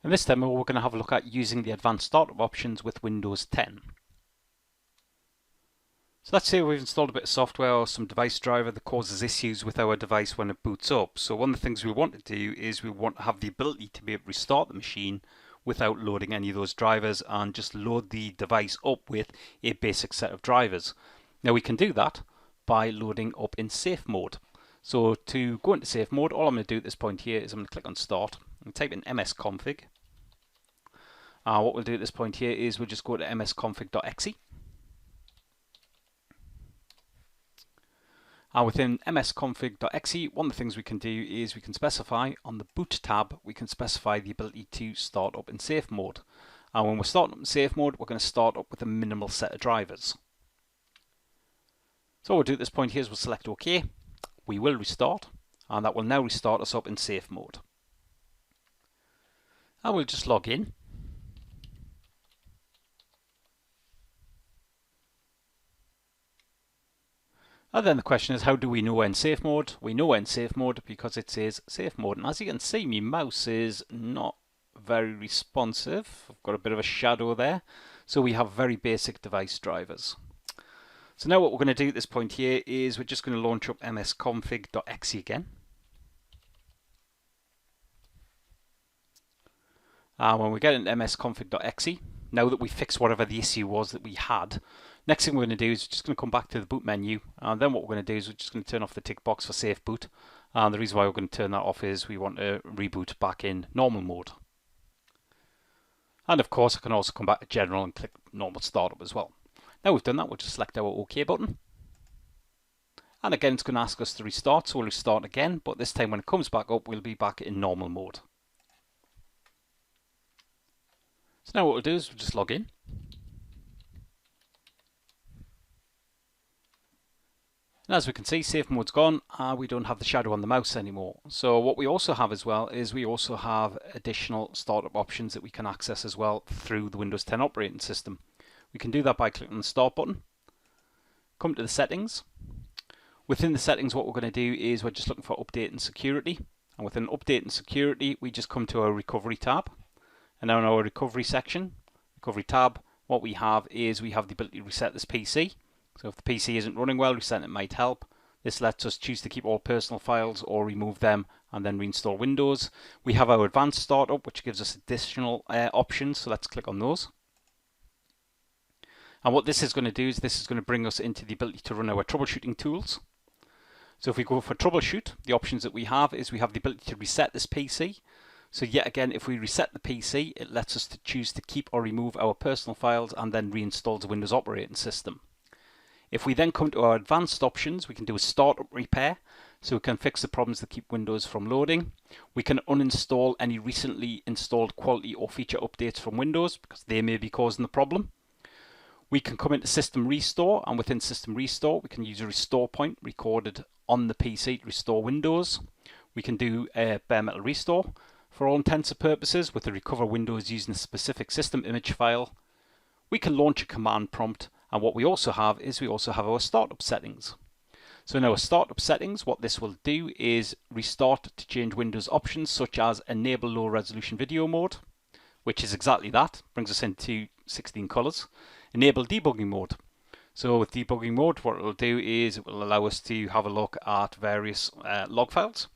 In this demo, we're going to have a look at using the advanced startup options with Windows 10. So let's say we've installed a bit of software or some device driver that causes issues with our device when it boots up. So one of the things we want to do is we want to have the ability to be able to restart the machine without loading any of those drivers and just load the device up with a basic set of drivers. Now we can do that by loading up in safe mode. So to go into safe mode, all I'm going to do at this point here is I'm going to click on start and type in msconfig. What we'll do at this point here is we'll just go to msconfig.exe. Within msconfig.exe, one of the things we can do is we can specify on the boot tab, we can specify the ability to start up in safe mode. And when we're starting up in safe mode, we're going to start up with a minimal set of drivers. So what we'll do at this point here is we'll select OK. We will restart, and that will now restart us up in safe mode. And we'll just log in. And then the question is, how do we know we're in safe mode? We know we're in safe mode because it says safe mode. And as you can see, my mouse is not very responsive. I've got a bit of a shadow there. So we have very basic device drivers. So now what we're going to do at this point here is we're just going to launch up msconfig.exe again. When we get into msconfig.exe, now that we fixed whatever the issue was that we had, next thing we're going to do is we're just going to come back to the boot menu, and then what we're going to do is we're just going to turn off the tick box for safe boot. And the reason why we're going to turn that off is we want to reboot back in normal mode. And of course I can also come back to general and click normal startup as well. Now we've done that, we'll just select our OK button. And again it's going to ask us to restart, so we'll restart again, but this time when it comes back up we'll be back in normal mode. So now what we'll do is we'll just log in. And as we can see, safe mode's gone, we don't have the shadow on the mouse anymore. So what we also have as well is we also have additional startup options that we can access as well through the Windows 10 operating system. We can do that by clicking on the start button, come to the settings. Within the settings what we're going to do is we're just looking for update and security, and within update and security we just come to our recovery tab. And now in our recovery section, recovery tab, what we have is we have the ability to reset this PC. So if the PC isn't running well, resetting it might help. This lets us choose to keep all personal files or remove them and then reinstall Windows. We have our advanced startup, which gives us additional options, so let's click on those. And what this is going to do is this is going to bring us into the ability to run our troubleshooting tools. So if we go for troubleshoot, the options that we have is we have the ability to reset this PC. So yet again, if we reset the PC, it lets us to choose to keep or remove our personal files and then reinstalls the Windows operating system. If we then come to our advanced options, we can do a startup repair, so we can fix the problems that keep Windows from loading. We can uninstall any recently installed quality or feature updates from Windows because they may be causing the problem. We can come into System Restore, and within System Restore we can use a restore point recorded on the PC to restore Windows. We can do a bare metal restore for all intents and purposes with the recover Windows using a specific system image file. We can launch a command prompt, and what we also have is we also have our startup settings. So in our startup settings, what this will do is restart to change Windows options such as enable low resolution video mode, which is exactly that, brings us into 16 colors. Enable debugging mode. So with debugging mode, what it will do is it will allow us to have a look at various log files.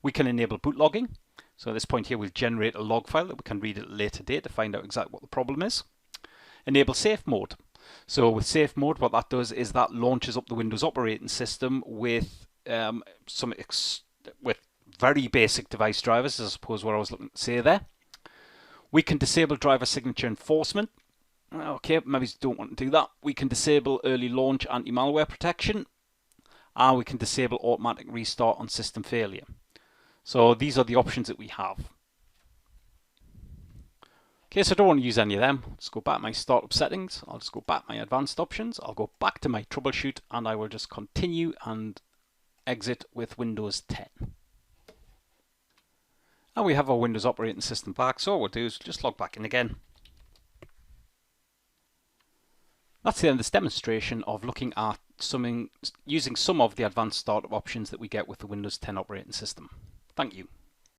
We can enable boot logging. So at this point here we'll generate a log file that we can read at a later date to find out exactly what the problem is. Enable safe mode. So with safe mode, what that does is that launches up the Windows operating system with with very basic device drivers, I suppose what I was looking to say there. We can disable driver signature enforcement. Okay, maybe you don't want to do that. We can disable early launch anti-malware protection, and we can disable automatic restart on system failure. So these are the options that we have. Okay, so I don't want to use any of them. Let's go back to my startup settings. I'll just go back to my advanced options. I'll go back to my troubleshoot, and I will just continue and exit with Windows 10. And we have our Windows operating system back, so what we'll do is just log back in again. That's the end of this demonstration of looking at using some of the advanced startup options that we get with the Windows 10 operating system. Thank you.